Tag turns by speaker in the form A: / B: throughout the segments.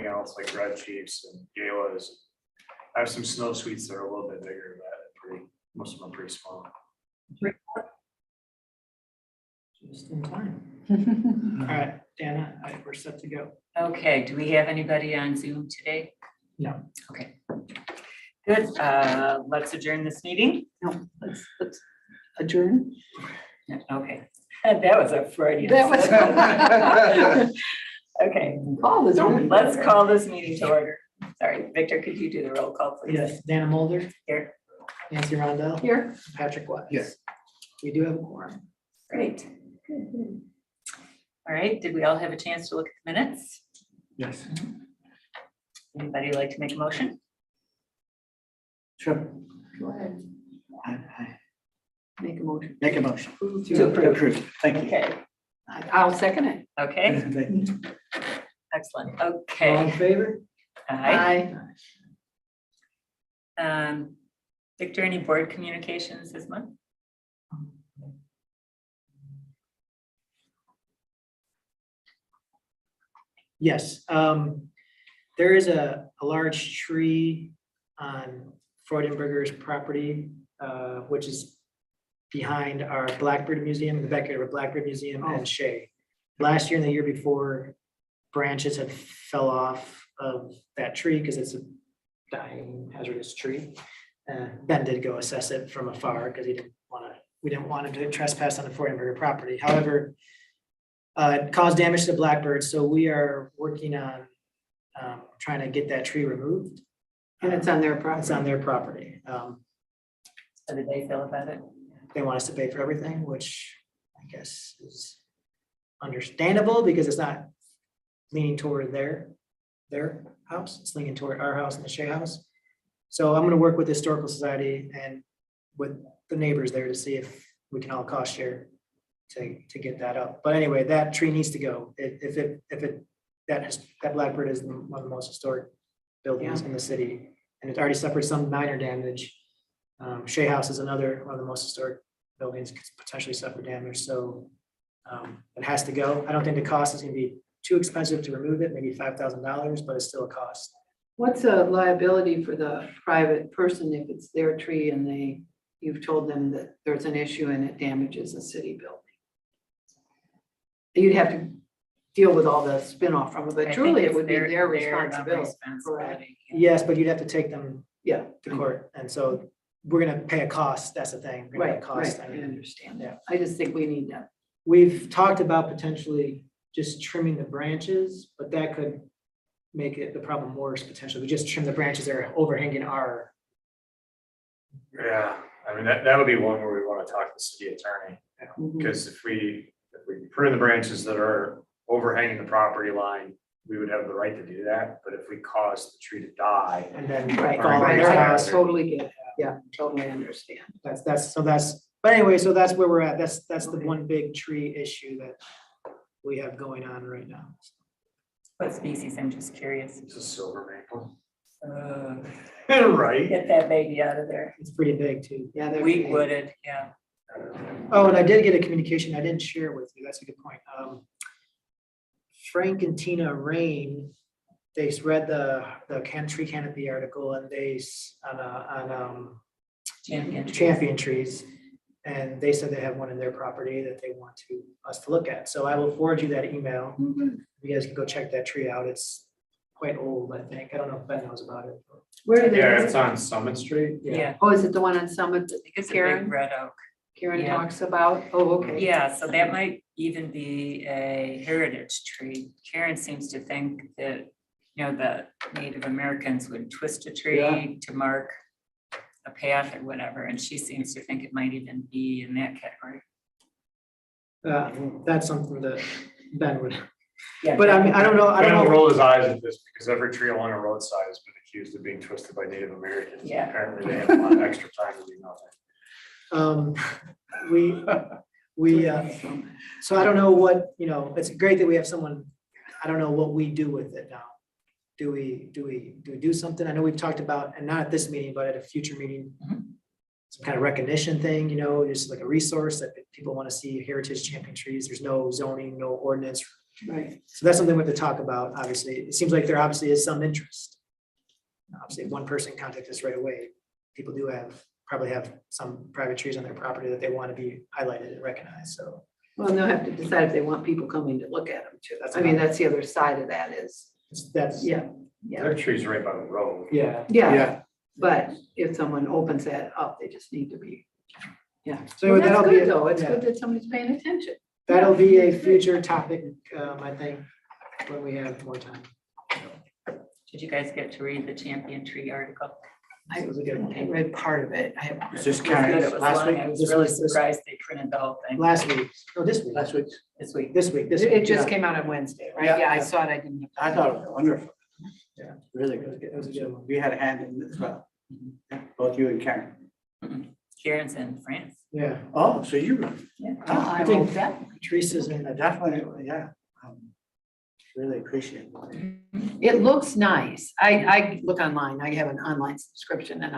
A: else, like red chiefs and galas. I have some snow sweets that are a little bit bigger, but most of them are pretty small.
B: Just in time. All right, Dana, we're set to go.
C: Okay, do we have anybody on Zoom today?
B: No.
C: Okay. Good, let's adjourn this meeting.
D: No, let's adjourn.
C: Yeah, okay, that was a Freudian.
D: That
C: slip.
D: was.
C: Okay,
D: Call this one.
C: let's call this meeting to order. Sorry, Victor, could you do the roll call, please?
B: Yes, Dana Mulder,
C: Here,
B: Nancy Rondell,
D: Here.
B: Patrick Wise.
A: Yes.
B: We do have a quorum.
C: great. All right, did we all have a chance to look at the minutes?
A: Yes.
C: Anybody like to make a motion?
E: Sure.
D: Go ahead,
E: I
D: make a motion.
E: make a motion
C: To approve.
E: approve. Thank you.
C: Okay,
D: I'll second it.
C: okay,
E: Thank you.
C: excellent,
B: All in
C: okay.
B: favor?
C: Aye. Victor, any board communications this month?
B: Yes, there is a large tree on Freudenberger's property, which is behind our Blackbird Museum, the backyard of our Blackbird Museum and Shea. Last year and the year before, branches had fell off of that tree because it's a dying hazardous tree. Ben did go assess it from afar because we didn't want him to trespass on the Freudenberger property. However, it caused damage to the blackbirds, so we are working on trying to get that tree removed.
D: And it's on their
B: It's
D: property.
B: on their property.
C: How did they feel about it?
B: They want us to pay for everything, which I guess is understandable because it's not leaning toward their house. It's leaning toward our house and the Shea house. So I'm gonna work with the Historical Society and with the neighbors there to see if we can all cost share to get that up. But anyway, that tree needs to go. That blackbird is one of the most historic buildings in the city, and it already suffered some minor damage. Shea House is another one of the most historic buildings, could potentially suffer damage, so it has to go. I don't think the cost is gonna be too expensive to remove it, maybe $5,000, but it's still a cost.
D: What's a liability for the private person if it's their tree and you've told them that there's an issue and it damages a city building? You'd have to deal with all the spin-off from it,
C: I
D: but
C: think
D: truly it
C: it's
D: would be their
C: responsibility.
D: responsibility.
B: Yes, but you'd have to take them
D: Yeah,
B: to court, and so we're gonna pay a cost, that's the thing. We're gonna pay a
D: right,
B: cost.
D: I understand
B: Yeah.
D: that. I just think we need that.
B: We've talked about potentially just trimming the branches, but that could make the problem worse potentially. We just trim the branches that are overhanging our.
A: Yeah, I mean, that would be one where we want to talk to the city attorney,
D: Mhm.
A: because if we prune the branches that are overhanging the property line, we would have the right to do that, but if we cause the tree to die,
B: And then
D: Right,
B: fall on
A: right,
B: their
D: I
B: house.
D: totally get it. Yeah, totally understand.
B: But anyway, so that's where we're at. That's the one big tree issue that we have going on right now.
C: What species? I'm just curious.
A: it's a silver maple.
C: Uh,
A: Right?
C: Get that baby out of there.
B: It's pretty big too.
D: Yeah, they're
C: Weed
D: big.
C: wooded, yeah.
B: Oh, and I did get a communication I didn't share with you. That's a good point. Frank and Tina Rain, they read the tree canopy article and on champion trees. And they said they have one in their property that they want us to look at. So I will forward you that email. You guys can go check that tree out. It's quite old, I think. I don't know if Ben knows about it.
D: Where do they?
A: Yeah, it's on Summit Street.
C: Yeah,
D: Oh, is it the one on Summit that
C: I think it's a big
D: Karen
C: red oak. Yeah.
D: talks about? Oh, okay.
C: Yeah, so that might even be a heritage tree. Karen seems to think that, the Native Americans would twist a tree to mark a path or whatever, and she seems to think it might even be in that category.
B: That's something that Ben would,
C: Yeah,
B: but I mean, I don't know.
A: Ben will roll his eyes at this because every tree along a roadside has been accused of being twisted by Native Americans.
C: Yeah.
A: Apparently they have a lot of extra time to do nothing.
B: So I don't know what, it's great that we have someone, I don't know what we do with it now. Do we do something? I know we've talked about, and not at this meeting, but at a future meeting,
C: Mhm.
B: some kind of recognition thing, just like a resource that people want to see heritage champion trees. There's no zoning, no ordinance
D: Right.
B: So that's something we have to talk about, obviously. It seems like there obviously is some interest. Obviously, if one person contacted us right away. People do probably have some private trees on their property that they want to be highlighted and recognized, so.
D: Well, they'll have to decide if they want people coming to look at them too.
B: That's
D: I mean,
B: another-
D: that's the other side of that is,
B: That's,
D: yeah, yeah,
A: Their tree's right by the road.
B: yeah.
D: yeah. But if someone opens that up, they just need to be, yeah.
B: So
D: Well,
B: that'll
D: that's
B: be,
D: good though. It's
B: yeah.
D: good that somebody's paying attention.
B: That'll be a future topic, I think, when we have more time.
C: Did you guys get to read the Champion Tree article?
B: It was a good one.
D: I read part of it. I haven't.
E: Is this
C: It was good.
E: Karen,
C: It was
E: last
C: long.
E: week?
C: I was
B: This
C: really
B: week, this-
C: surprised they printed the whole thing
B: Last week, no, this week,
E: Last week,
C: this week.
B: this week.
D: It just
B: yeah.
D: came out on Wednesday, right?
E: Yeah.
D: Yeah, I saw it. I didn't.
E: I thought it was wonderful.
B: Yeah.
E: Really
B: It was
E: good.
B: good. It was a good one.
E: We had a hand in it as well. Yeah, both you and Karen.
C: Karen's in France.
B: Yeah,
E: Oh, so you,
C: Yeah.
D: I
B: think-
D: hope that.
B: Teresa's in,
E: definitely, yeah. Really appreciate it.
D: It looks nice. I look online. I have an online subscription and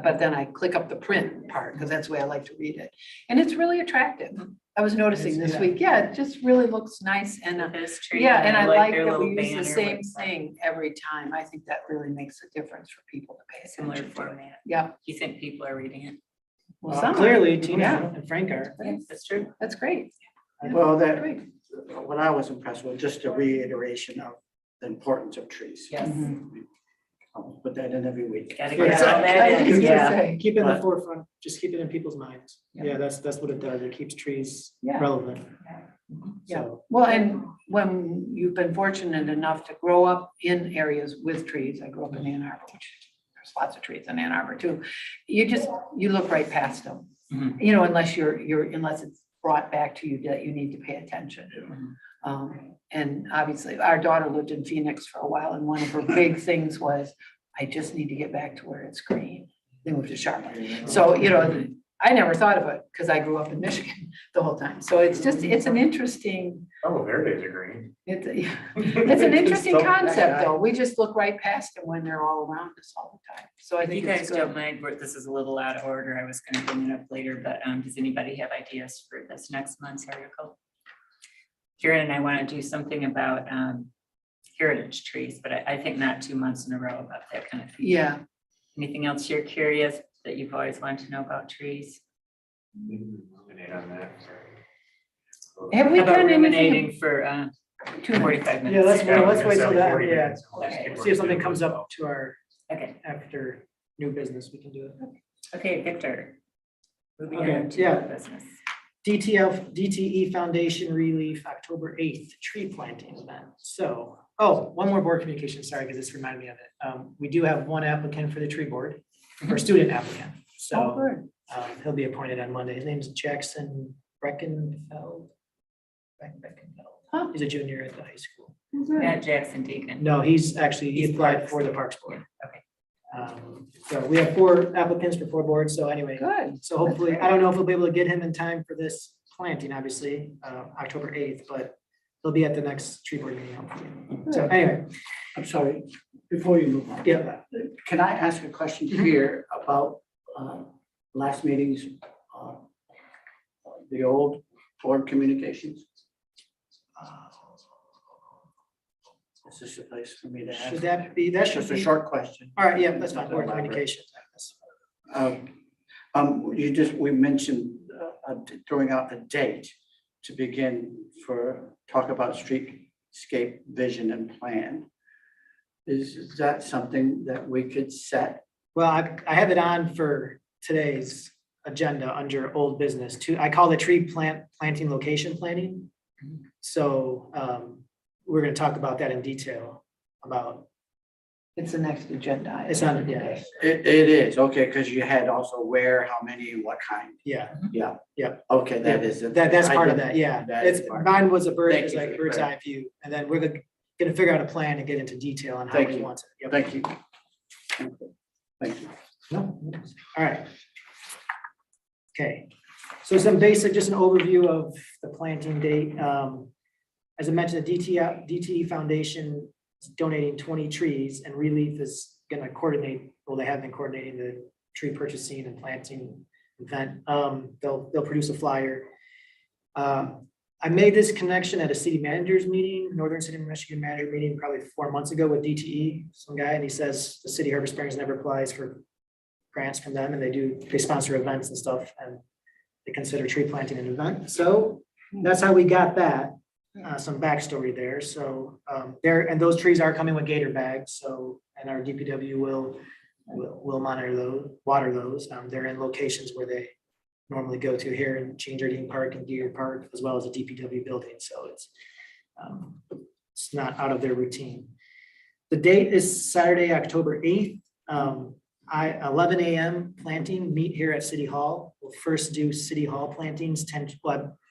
D: but then I click up the print part because that's the way I like to read it. And it's really attractive. I was noticing
B: It's-
D: this
B: yeah.
D: week. Yeah, it just really looks nice and
C: This tree.
D: yeah, and I like
C: their
D: that we
C: little
D: use the
C: banner
D: same
C: with
D: thing every time. I think that really makes a difference for people to pay
C: Similar
D: attention to it.
C: format.
D: Yeah,
C: You think people are reading it?
D: well, some are.
B: clearly Tina
D: Yeah.
B: and Frank are.
C: Yeah, that's true.
D: That's great. Yeah,
E: Well, that,
D: great.
E: what I was impressed with, just a reiteration of the importance of trees.
C: Yes.
E: I'll put that in every week.
C: Gotta
B: Yeah.
C: get all
D: I
C: that
D: was
C: in,
D: just gonna
C: yeah.
D: say,
B: Keep it in the
E: But-
B: forefront, just keep it in people's minds.
D: Yeah.
B: Yeah, that's what it does. It keeps trees
D: Yeah.
B: relevant.
D: Yeah.
B: So,
D: Well, and when you've been fortunate enough to grow up in areas with trees, I grew up in Ann Arbor, which there's lots of trees in Ann Arbor too. You look right past them,
C: Mhm.
D: you know, unless unless it's brought back to you that you need to pay attention. And obviously, our daughter lived in Phoenix for a while, and one of her big things was, I just need to get back to where it's green. They moved to Charlotte. So, you know, I never thought of it because I grew up in Michigan the whole time. So it's an interesting,
A: Oh, there it is, green.
D: it's an interesting concept though. We just look right past them when they're all around us all the time. So I
C: If you
D: think
C: guys
D: it's
C: don't
D: good.
C: mind, this is a little out of order. I was gonna bring it up later, but does anybody have ideas for this next month's article? Karen and I want to do something about heritage trees, but I think not 2 months in a row about that kind of thing.
D: Yeah,
C: Anything else you're curious that you've always wanted to know about trees?
A: Ruminate on that.
D: have we
C: How about
D: done
C: ruminating
D: anything?
C: for
D: Too much.
C: 45 minutes?
B: yeah, let's
A: Yeah,
B: wait till
A: so
B: that,
A: 40
B: yeah.
A: minutes.
C: Okay.
B: See if something comes up to our,
C: Okay,
B: after new business, we can do it.
C: okay, Victor. Moving
B: Okay,
C: on to
B: yeah.
C: new business.
B: DTE Foundation Relief, October 8th, tree planting event. So, one more board communication, sorry, because this reminded me of it. We do have one applicant for the tree board, or student applicant.
D: Oh,
B: So
D: good.
B: he'll be appointed on Monday. His name is Jackson Breckenfeld.
D: Huh.
B: He's a junior at the high school.
D: Oh, good.
C: Matt Jackson Deacon.
B: No, he
C: He's
B: applied
C: Parks.
B: for the Parks Board.
C: Okay.
B: So we have 4 applicants for 4 boards, so anyway.
D: Good.
B: So hopefully, I don't know if we'll be able to get him in time for this planting, obviously, October 8th, but he'll be at the next tree board meeting. hopefully. So anyway,
E: I'm sorry, before you move on.
B: Yeah.
E: Can I ask a question here about last meeting's, the old board communications? Is this a place for me to ask?
B: should that be, that
E: That's
B: should
E: just a
B: be,
E: short question.
B: all right, yeah, that's fine, board communications.
E: We mentioned throwing out a date to begin talk about streetscape vision and plan. Is that something that we could set?
B: Well, I have it on for today's agenda under old business too. I call it planting location planning. So we're gonna talk about that in detail about,
D: It's the next agenda. item
B: It's on-
D: for
B: yeah.
D: today.
E: It is, okay, because you had also where, how many, what kind.
B: yeah,
E: Yeah.
B: Yeah.
E: Okay, that is. it.
B: that's
E: I
B: part of
E: didn't-
B: that, yeah.
E: that
B: It's,
E: is part.
B: mine was a bird,
E: Thank
B: it's
E: you
B: like
E: for
B: bird's
E: clarifying.
B: eye view, and then we're gonna figure out a plan and get into detail on how
E: Thank
B: we
E: you.
B: want it. Yep.
E: Thank you. Thank you.
B: No, all right. Okay, so some basic, just an overview of the planting date. As I mentioned, the DTE Foundation is donating 20 trees, and Relief is gonna coordinate, well, they have been coordinating the tree purchasing and planting event. They'll produce a flyer. I made this connection at a city managers meeting, Northern City Michigan manager meeting, probably 4 months ago with DTE, some guy, and he says the city of Harbor Springs never applies for grants from them, and they sponsor events and stuff, and they consider tree planting an event. So that's how we got that, some backstory there. So and those trees are coming with gator bags, so, and our DPW will monitor those, water those. They're in locations where they normally go to here in Gene Jardine Park and Deer Park, as well as a DPW building, so it's not out of their routine. The date is Saturday, October 8th. 11 a.m. planting, meet here at City Hall. We'll first do City Hall plantings,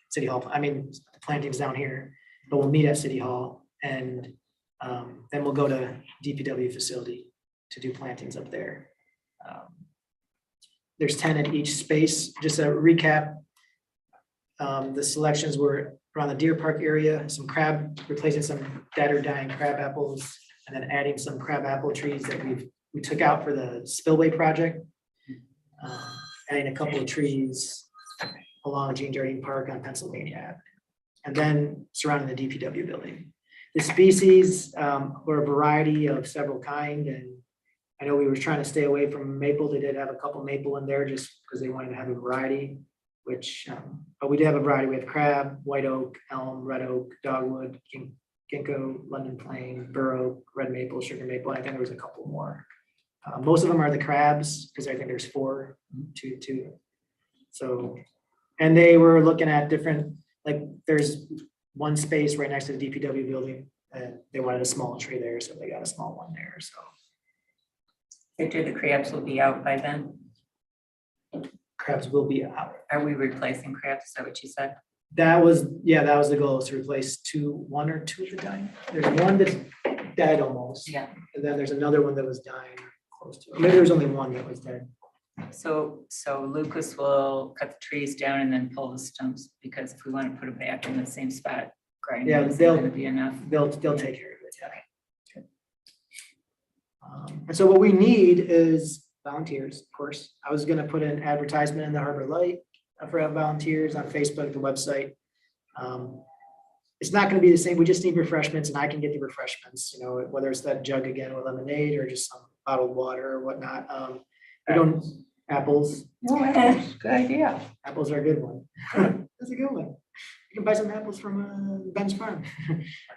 B: City Hall, I mean, the plantings down here, but we'll meet at City Hall, and then we'll go to DPW facility to do plantings up there. There's 10 at each space. Just a recap. The selections were around the Deer Park area, some replacing some dead or dying crab apples, and then adding some crab apple trees that we took out for the spillway project. Adding a couple of trees along Gene Jardine Park on Pennsylvania Avenue, and then surrounding the DPW building. The species were a variety of several kind, and I know we were trying to stay away from maple. They did have a couple maple in there just because they wanted to have a variety, but we did have a variety. We have crab, white oak, elm, red oak, dogwood, ginkgo, London plane, bur oak, red maple, sugar maple. I think there was a couple more. Most of them are the crabs because I think there's two. So, and they were looking at different, like there's one space right next to the DPW building, and they wanted a small tree there, so they got a small one there, so.
C: Victor, the crabs will be out by then.
B: Crabs will be out.
C: Are we replacing crabs? Is that what you said?
B: That was the goal, is to replace one or two of the dying. There's one that's dead almost.
C: Yeah.
B: And then there's another one that was dying close to it. Maybe there was only one that was dead.
C: So Lucas will cut the trees down and then pull the stumps, because if we want to put it back in the same spot, grinding
B: Yeah,
C: isn't
B: they'll-
C: gonna be enough.
B: They'll take care of it, yeah. And so what we need is volunteers, of course. I was gonna put an advertisement in the Harbor Light for volunteers on Facebook, the website. It's not gonna be the same, we just need refreshments, and I can get the refreshments, you know, whether it's that jug again with lemonade or just some bottled water or whatnot. We don't, apples,
D: Good idea.
B: apples are a good one. That's a good one. You can buy some apples from Ben's Farm.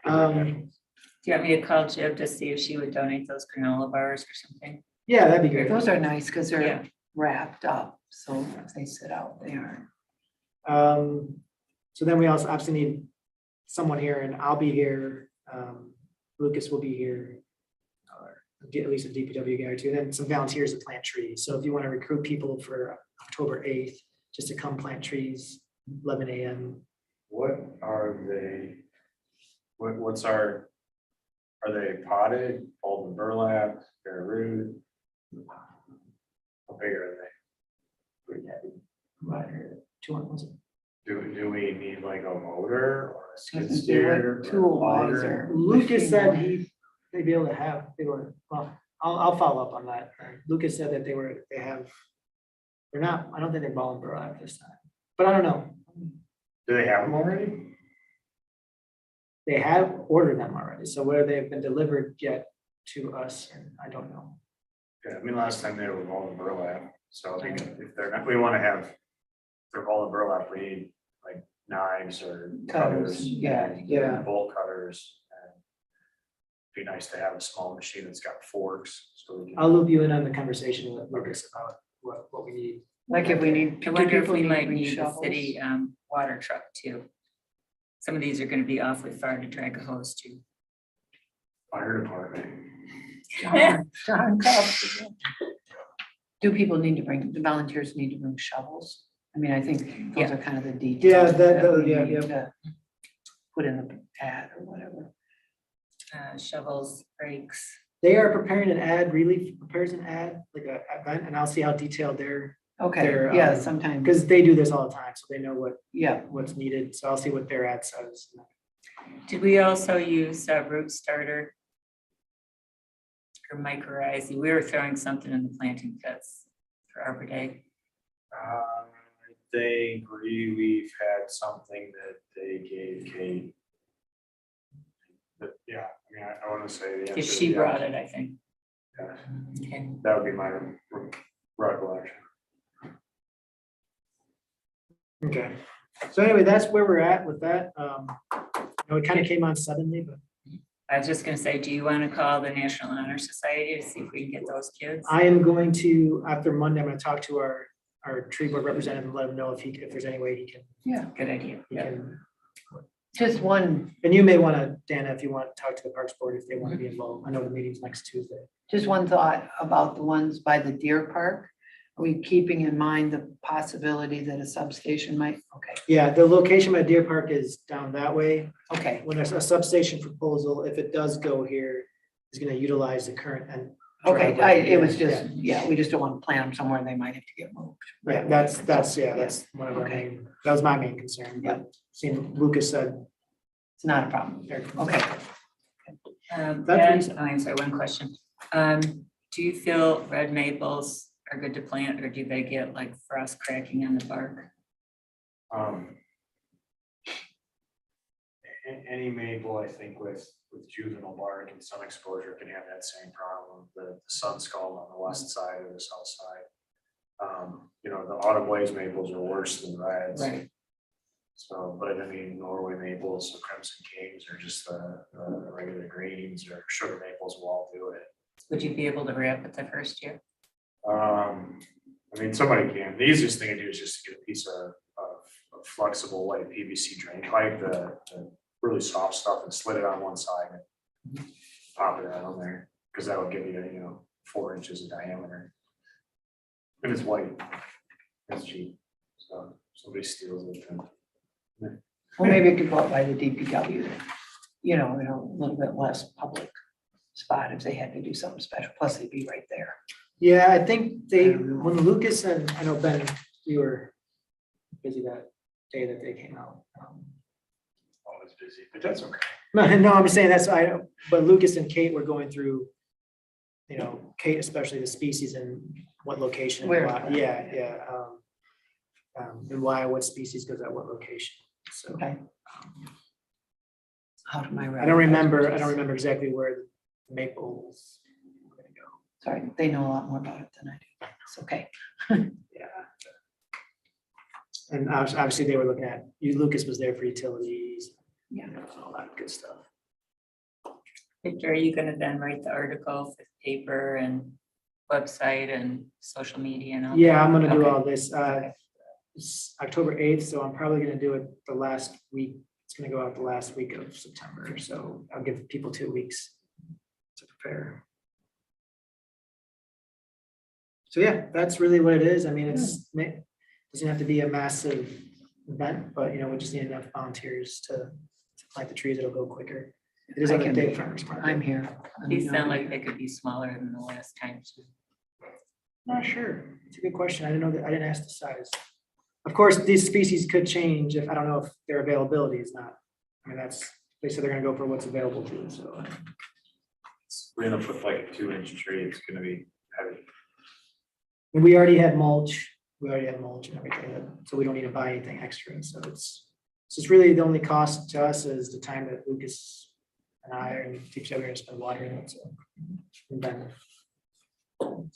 C: Do you want me to call Jib to see if she would donate those granola bars or something?
B: Yeah, that'd be great.
D: Those are nice because
C: Yeah.
D: they're wrapped up, so if they sit out there.
B: So then we also obviously need someone here, and I'll be here. Lucas will be here, or at least a DPW guy or two, and then some volunteers to plant trees. So if you want to recruit people for October 8th, just to come plant trees, 11 a.m.
A: What are they? Are they potted, Alden burlap, bare root? How big are they?
B: Pretty heavy. Right here, 200 was it?
A: Do we need like a motor or a skid
D: Doesn't do
A: steer?
D: it
A: or
D: tool-wise
A: auger?
D: or-
B: Lucas said they'd be able to have, well, I'll follow up on that. Lucas said that they're not, I don't think they're ball and burlap this time, but I don't know.
A: Do they have them already?
B: They have ordered them already, so whether they've been delivered yet to us, I don't know.
A: Yeah, I mean, last time they were all in burlap, so I think if they're not, we want to have, if they're all in burlap, we need like knives or
D: Cutters,
A: cutters.
D: yeah,
B: yeah.
A: Bolt cutters. And Be nice to have a small machine that's got forks, so we can.
B: I'll loop you in on the conversation with Lucas about what we need.
D: Like if we need.
C: I
D: do
C: wonder if
D: people
C: we
D: need
C: might
D: green
C: need the
D: shovels?
C: city water truck too. Some of these are gonna be awfully far to drag a hose to.
A: Fire department.
D: John Cobb. Do people need to bring, the volunteers need to bring shovels? I mean, I think those are kind of the details. we
B: yeah,
D: need
B: yeah.
D: to Put in the ad or whatever.
C: Shovels, rakes.
B: They are preparing an ad, Relief prepares an ad, like a event, and I'll see how detailed
D: Okay,
B: They're,
D: yeah, sometimes,
B: because they do this all the time, so they know
D: yeah,
B: what's needed, so I'll see what their ad says.
C: Did we also use root starter? Or mycorrhizae? We were throwing something in the planting pits for Arbor Day.
A: I vaguely, we've had something that they gave Kate. But yeah, I mean, I want to say the answer.
C: If
A: is
C: she
A: yes.
C: brought it, I think.
A: Yeah,
C: Okay.
A: that would be my recollection.
B: Okay, so anyway, that's where we're at with that. It kind of came on suddenly, but
C: I was just gonna say, do you want to call the National Honor Society to see if we can get those kids?
B: I am going to, after Monday, I'm gonna talk to our tree board representative and let him know if there's any way he can,
D: Yeah,
C: Good idea.
B: he can.
D: just one,
B: And you may want to, Dana, if you want to talk to the Parks Board, if they want to be involved. I know the meeting's next Tuesday.
D: just one thought about the ones by the Deer Park. Are we keeping in mind the possibility that a substation might, okay,
B: Yeah, the location by Deer Park is down that way.
D: okay,
B: When there's a substation proposal, if it does go here, is gonna utilize the current and.
D: okay,
B: driveway.
D: it was
B: Yeah,
D: just, yeah, we just don't want to plant them somewhere they might have to get moved.
B: yeah, that's one of our
D: Okay.
B: main, that was my main concern, but seeing Lucas said.
D: It's not a problem. Okay.
B: That's
C: And, I'm sorry, one question. Do you feel red maples are good to plant, or do they get like frost cracking on the bark?
A: Any maple, I think with juvenile bark and sun exposure can have that same problem, the sun scald on the west side or the south side. The autumn blaze maples are worse than reds.
C: Right.
A: So, but I mean, Norway maples, or crimson kings, or just the regular greens or sugar maples will all do it.
C: Would you be able to wrap it the first year?
A: I mean, somebody can, the easiest thing to do is just to get a piece of flexible white PVC drain pipe, the really soft stuff, and slit it on one side and pop it out on there, because that would give you, 4 inches in diameter. And it's white, it's cheap, so somebody steals it. And
D: Well, maybe it could go up by the DPW, in a little bit less public spot if they had to do something special, plus they'd be right there.
B: Yeah, I think
D: I
B: they,
D: don't know.
B: when Lucas and, I know Ben, you were busy that day that they came out.
A: Always busy, but that's okay.
B: No, I'm saying that's, but Lucas and Kate were going through, Kate especially the species and what location.
D: Where?
B: why- Yeah. And why, what species goes at what location, so.
D: Okay. Out of my.
B: I don't remember exactly where the maples. were gonna go.
D: Sorry, they know a lot more about it than I do. It's okay.
B: Yeah. And obviously they were looking at, Lucas was there for utilities.
D: Yeah.
B: And all that good stuff.
C: Victor, are you gonna then write the article for the paper and website and social media and all?
B: Yeah,
C: that?
B: I'm gonna do
C: Okay.
B: all this. It's October 8th, so I'm probably gonna do it the last week. It's gonna go out the last week of September, so I'll give people 2 weeks to prepare. So yeah, that's really what it is. I mean, doesn't have to be a massive event, but we just need enough volunteers to plant the trees. It'll go quicker. It is
D: I
B: on the
D: can
B: big
D: be-
B: farmers market.
D: I'm here.
C: These sound like they could be smaller than the last time.
B: Not sure. It's a good question. I didn't ask the size. Of course, these species could change if, I don't know if their availability is not. I mean, they said they're gonna go for what's available to them, so.
A: We're gonna put like a 2-inch tree, it's gonna be heavy.
B: And we already had mulch. We already have mulch and everything, so we don't need to buy anything extra. So it's really the only cost to us is the time that Lucas and I and each other are gonna spend watering it, so. And then. All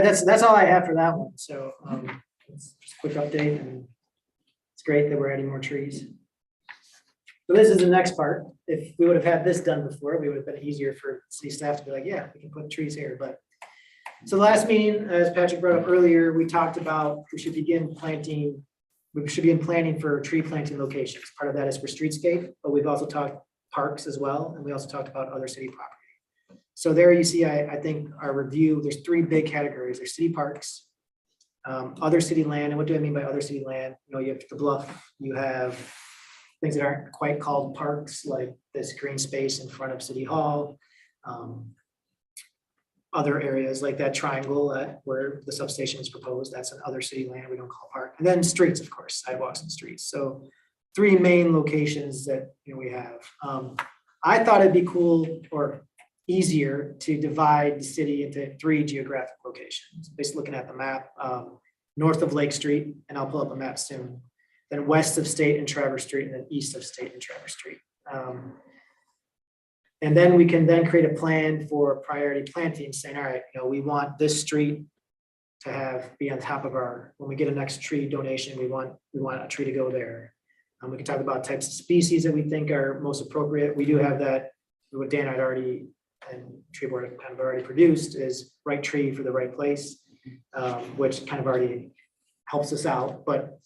B: right, that's all I have for that one. So it's just a quick update, and it's great that we're adding more trees. So this is the next part. If we would have had this done before, we would have been easier for city staff to be like, yeah, we can put trees here, but. So the last meeting, as Patrick brought up earlier, we talked about we should begin planting for tree planting locations. Part of that is for streetscape, but we've also talked parks as well, and we also talked about other city property. So there you see, I think our review, there's 3 big categories. There's city parks, other city land. And what do I mean by other city land? You have the bluff, you have things that aren't quite called parks, like this green space in front of City Hall. Other areas like that triangle where the substation is proposed, that's another city land we don't call park. And then streets, of course, sidewalks and streets. So 3 main locations that we have. I thought it'd be cool or easier to divide the city into 3 geographic locations. Based looking at the map, north of Lake Street, and I'll pull up a map soon. Then west of State and Traverse Street, and then east of State and Traverse Street. And then we can then create a plan for priority planting, saying, all right, we want this street to be on top of when we get a next tree donation, we want a tree to go there. We can talk about types of species that we think are most appropriate. We do have that, what Dan had already, and tree board kind of already produced, is right tree for the right place, which kind of already helps us out, but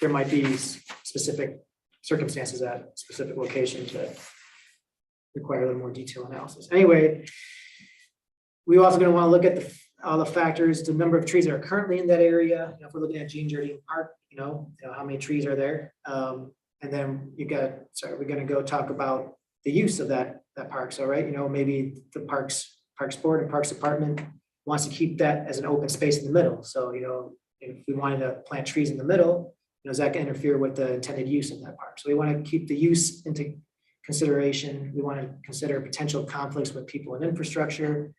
B: there might be specific circumstances at specific locations that require a little more detailed analysis. Anyway, we also going to want to look at all the factors, the number of trees that are currently in that area. If we're looking at Jean Jardine Park, how many trees are there? And then we're going to go talk about the use of that park. So, right, maybe the Parks Board and Parks Department wants to keep that as an open space in the middle. So, if we wanted to plant trees in the middle, does that interfere with the intended use of that park? So we want to keep the use into consideration. We want to consider potential conflicts with people and infrastructure,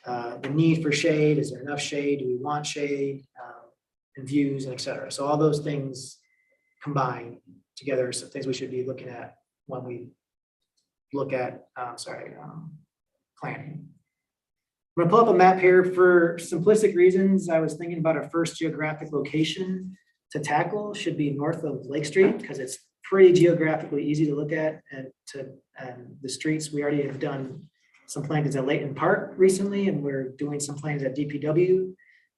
B: the need for shade. Is there enough shade? Do we want shade? And views, and et cetera. So all those things combined together are some things we should be looking at when we look at, planning. I'm gonna pull up a map here for simplistic reasons. I was thinking about our first geographic location to tackle should be north of Lake Street, because it's pretty geographically easy to look at, and the streets. We already have done some plantings at Layton Park recently, and we're doing some plans at DPW.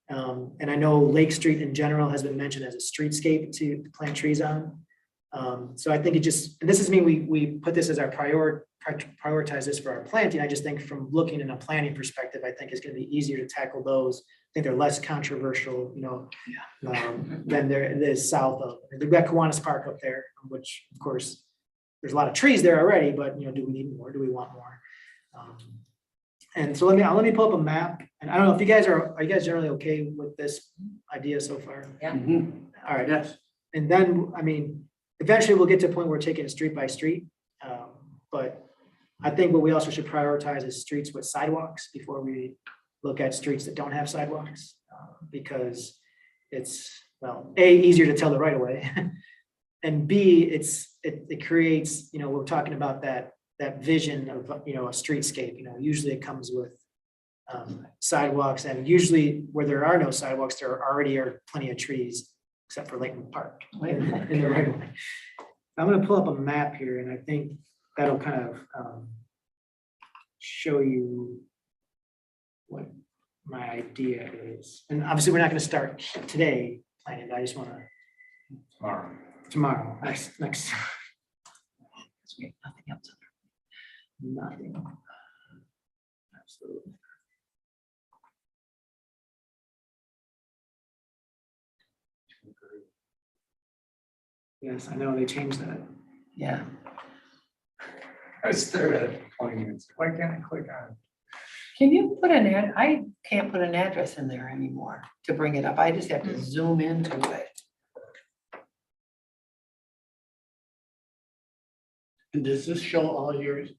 B: And I know Lake Street in general has been mentioned as a streetscape to plant trees on. So I think and this is me, we put this as our prioritize this for our planting. I just think from looking in a planning perspective, I think it's going to be easier to tackle those. I think they're less controversial, than there is south of. We've got Kiwanis Park up there, which of course, there's a lot of trees there already, but do we need more? Do we want more? And so let me pull up a map. And I don't know if you guys are you guys generally okay with this idea so far?
C: Yeah.
B: All right.
E: Yes.
B: And then, eventually we'll get to a point where we're taking it street by street. But I think what we also should prioritize is streets with sidewalks before we look at streets that don't have sidewalks, because it's, A, easier to tell the right of way. And B, it creates, we're talking about that vision of, a streetscape, usually it comes with sidewalks, and usually where there are no sidewalks, there already are plenty of trees, except for Layton Park in the right of way. I'm going to pull up a map here, and I think that'll kind of show you what my idea is. And obviously, we're not going to start today planning. I just want to tomorrow. Next.
D: Nothing else.
B: Nothing. Absolutely. Yes, I know they changed that.
D: Yeah.
A: I stared at it for 20 minutes. Why can't I click on it?
D: Can you put I can't put an address in there anymore to bring it up. I just have to zoom into it.
E: And does this show all
A: was-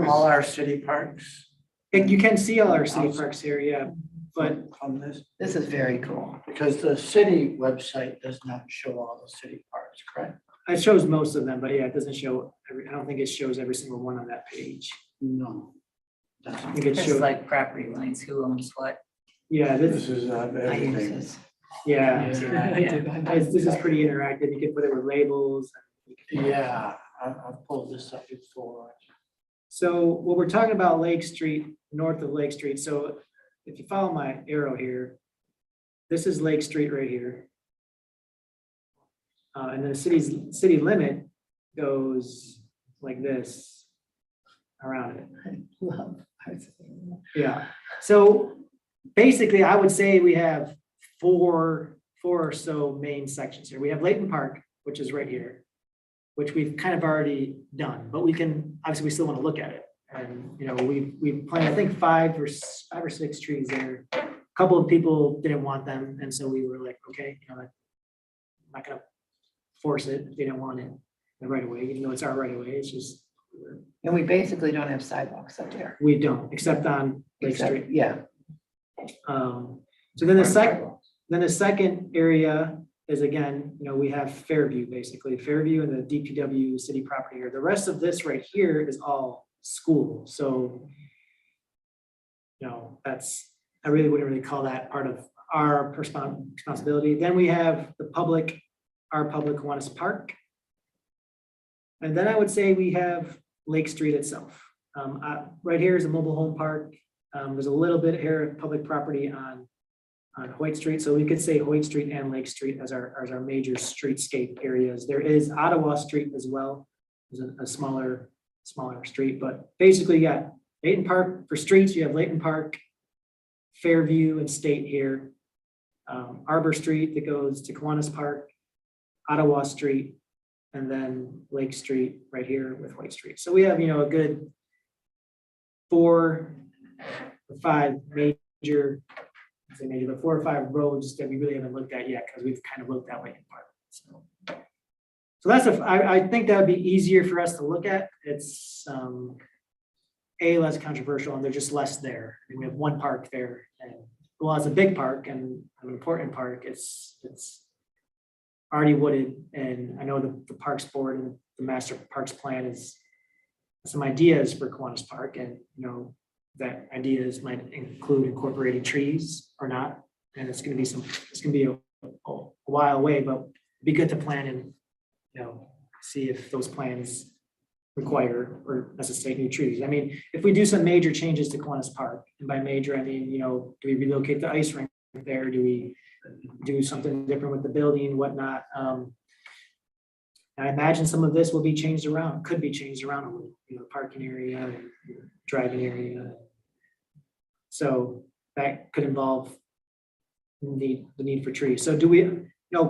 E: all our city parks
B: And you can see all our city parks here, yeah, but
E: on this?
D: This is very cool.
E: Because the city website does not show all the city parks, correct?
B: it shows most of them, but yeah, it doesn't show I don't think it shows every single one on that page.
E: No.
B: I think it
C: Just
B: shows,
C: like property lines, who owns what?
B: yeah,
E: This is
D: I use
E: everything.
D: this.
B: yeah.
C: Yeah.
B: This is pretty interactive. You can put it with labels.
E: Yeah, I've pulled this up before.
B: So what we're talking about Lake Street, north of Lake Street. So if you follow my arrow here, this is Lake Street right here. And then the city limit goes like this around it.
D: Love.
B: Yeah. So basically, I would say we have four or so main sections here. We have Layton Park, which is right here, which we've kind of already done, but we still want to look at it. And, we planted, I think, five or six trees there. A couple of people didn't want them. And so we were like, okay, I'm not going to force it. They don't want it right away, even though it's our right away. It's just,
D: And we basically don't have sidewalks up there.
B: we don't, except on Lake
D: Except-
B: Street.
D: Yeah.
B: So then the Then the second area is again, we have Fairview, basically, Fairview and the DPW city property here. The rest of this right here is all school, so I really wouldn't really call that part of our responsibility. Then we have the public, our public Kiwanis Park. And then I would say we have Lake Street itself. Right here is a mobile home park. There's a little bit here of public property on Hoyt Street. So we could say Hoyt Street and Lake Street as our major streetscape areas. There is Ottawa Street as well. There's a smaller street, but basically you got Layton Park for streets. You have Layton Park, Fairview and State here. Arbor Street that goes to Kiwanis Park, Ottawa Street, and then Lake Street right here with White Street. So we have, a good 4 or 5 major, but 4 or 5 roads that we really haven't looked at yet because we've kind of looked at Layton Park. So that's I think that would be easier for us to look at. It's less controversial and they're just less there. We have 1 park there, and well, it's a big park and an important park. It's already wooded, and I know the Parks Board and the Master Parks Plan is some ideas for Kiwanis Park, and that ideas might include incorporating trees or not. And it's going to be a while away, but it'd be good to plan and see if those plans require or necessitate new trees. I mean, if we do some major changes to Kiwanis Park, and by major, I mean, do we relocate the ice rink there? Do we do something different with the building, whatnot? I imagine some of this will be changed around, could be changed around a little, parking area, and driving area. So that could involve the need for trees. So do we,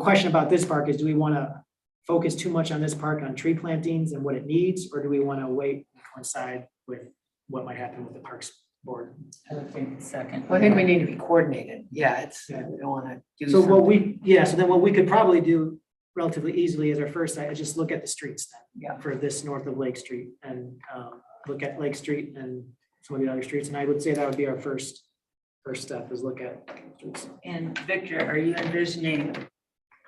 B: question about this park is, do we want to focus too much on this park on tree plantings and what it needs, or do we want to wait and coincide with what might happen with the Parks Board?
C: I would think the second.
D: Well, I think we need to be coordinated. Yeah,
B: Yeah.
D: we don't want to do.
B: So
D: something.
B: so then what we could probably do relatively easily as our first site is just look at the streets then.
D: Yeah.
B: For this north of Lake Street, and look at Lake Street and some of the other streets. And I would say that would be our first step, is look at streets.
C: And Victor, are you envisioning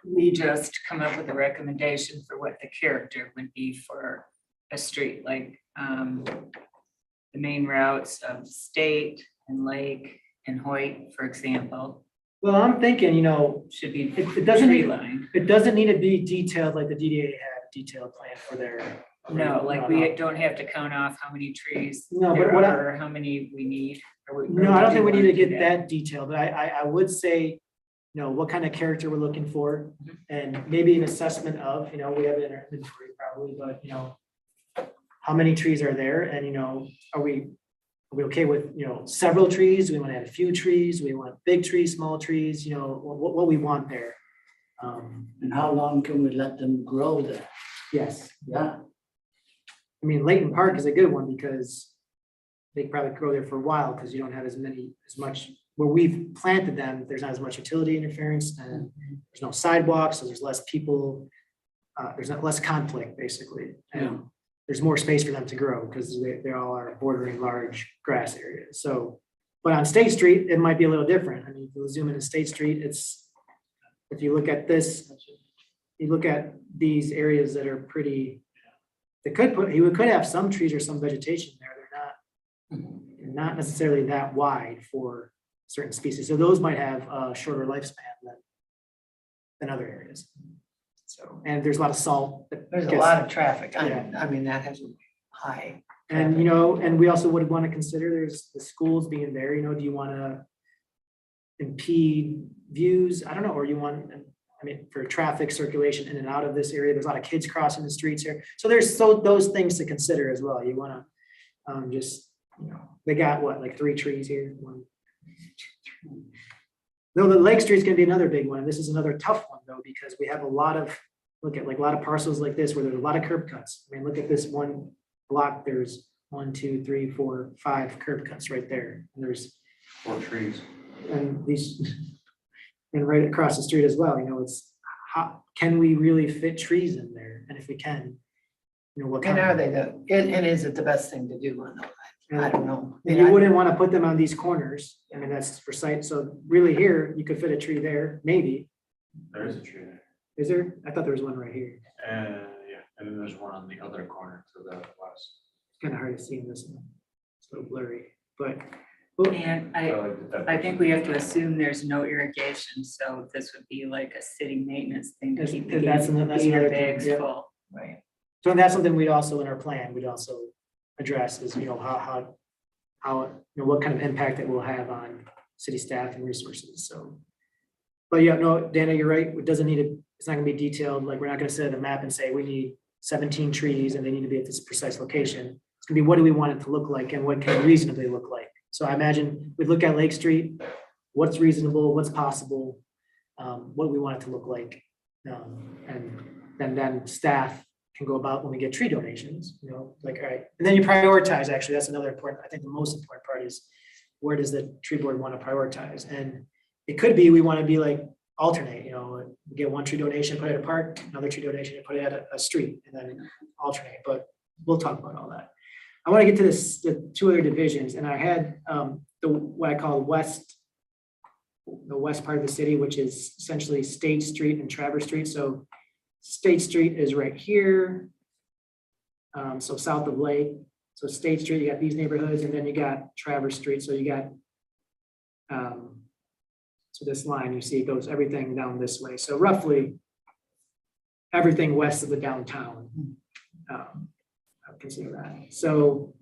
C: we just come up with a recommendation for what the character would be for a street, like the main routes of State and Lake and Hoyt, for example,
B: Well, I'm thinking,
C: should be
B: it doesn't
C: tree
B: need,
C: line?
B: it doesn't need to be detailed like the DDA had a detailed plan for their.
C: No, like we don't have to count off how many trees
B: No, but
C: there
B: what
C: are, or how many we need.
B: No, I don't think we need to get
C: do
B: that detailed, but I would say, what kind of character we're looking for, and maybe an assessment of, we have it in our inventory probably, but, how many trees are there, and, are we okay with, several trees? Do we want to have a few trees? Do we want big trees, small trees, what we want there?
E: And how long can we let them grow there?
B: Yes,
E: Yeah,
B: I mean, Layton Park is a good one because they probably grow there for a while, because you don't have as much, where we've planted them, there's not as much utility interference, and there's no sidewalks, so there's less people, there's not less conflict, basically. And there's more space for them to grow, because they all are bordering large grass areas. So, but on State Street, it might be a little different. I mean, if you zoom into State Street, if you look at this, you look at these areas that are pretty, you could have some trees or some vegetation there. They're not necessarily that wide for certain species. So those might have a shorter lifespan than other areas. So, and there's a lot of salt.
D: There's a lot of traffic. I mean, that has a high.
B: And, and we also would want to consider, there's the schools being there, do you want to impede views? I don't know, or you want, for traffic circulation in and out of this area, there's a lot of kids crossing the streets here. So there's those things to consider as well. You want to they got like 3 trees here. No, the Lake Street's gonna be another big one. This is another tough one though, because we have a lot of parcels like this where there's a lot of curb cuts. I mean, look at this one block, there's 1, 2, 3, 4, 5 curb cuts right there. And there's
A: 4 trees.
B: and these, and right across the street as well, it's how, can we really fit trees in there? And if we can, what
D: And
B: kind
D: are
B: of,
D: they and is it the best thing to do on those? I don't know.
B: And you wouldn't want to put them on these corners. I mean, that's for sight. So really here, you could fit a tree there, maybe.
A: There is a tree there.
B: Is there? I thought there was one right here.
A: Yeah, and then there's one on the other corner to the west.
B: It's kind of hard to see in this one. It's a little blurry, but. well,
C: And
A: So, like,
C: I think we have to assume there's no irrigation, so this would be like a city maintenance thing to keep the
B: That's another
C: gator
B: thing,
C: bags
B: yeah.
C: full. Right.
B: So that's something we'd also, in our plan, we'd also address is, how, what kind of impact it will have on city staff and resources, so. But yeah, no, Dana, you're right, it doesn't need to, it's not gonna be detailed, like, we're not gonna set a map and say we need 17 trees and they need to be at this precise location. It's gonna be, what do we want it to look like and what can it reasonably look like? So I imagine we'd look at Lake Street, what's reasonable, what's possible, what do we want it to look like? And then staff can go about when we get tree donations, like, all right, and then you prioritize, actually, that's another important, I think the most important part is where does the tree board want to prioritize? And it could be, we want to be like alternate, we get one tree donation, put it at a park, another tree donation, put it at a street, and then alternate, but we'll talk about all that. I want to get to the two other divisions, and I had what I call the west part of the city, which is essentially State Street and Traverse Street. So State Street is right here. So south of Lake. So State Street, you got these neighborhoods, and then you got Traverse Street. So you got, so this line, you see it goes everything down this way. So roughly everything west of the downtown. I would consider that. So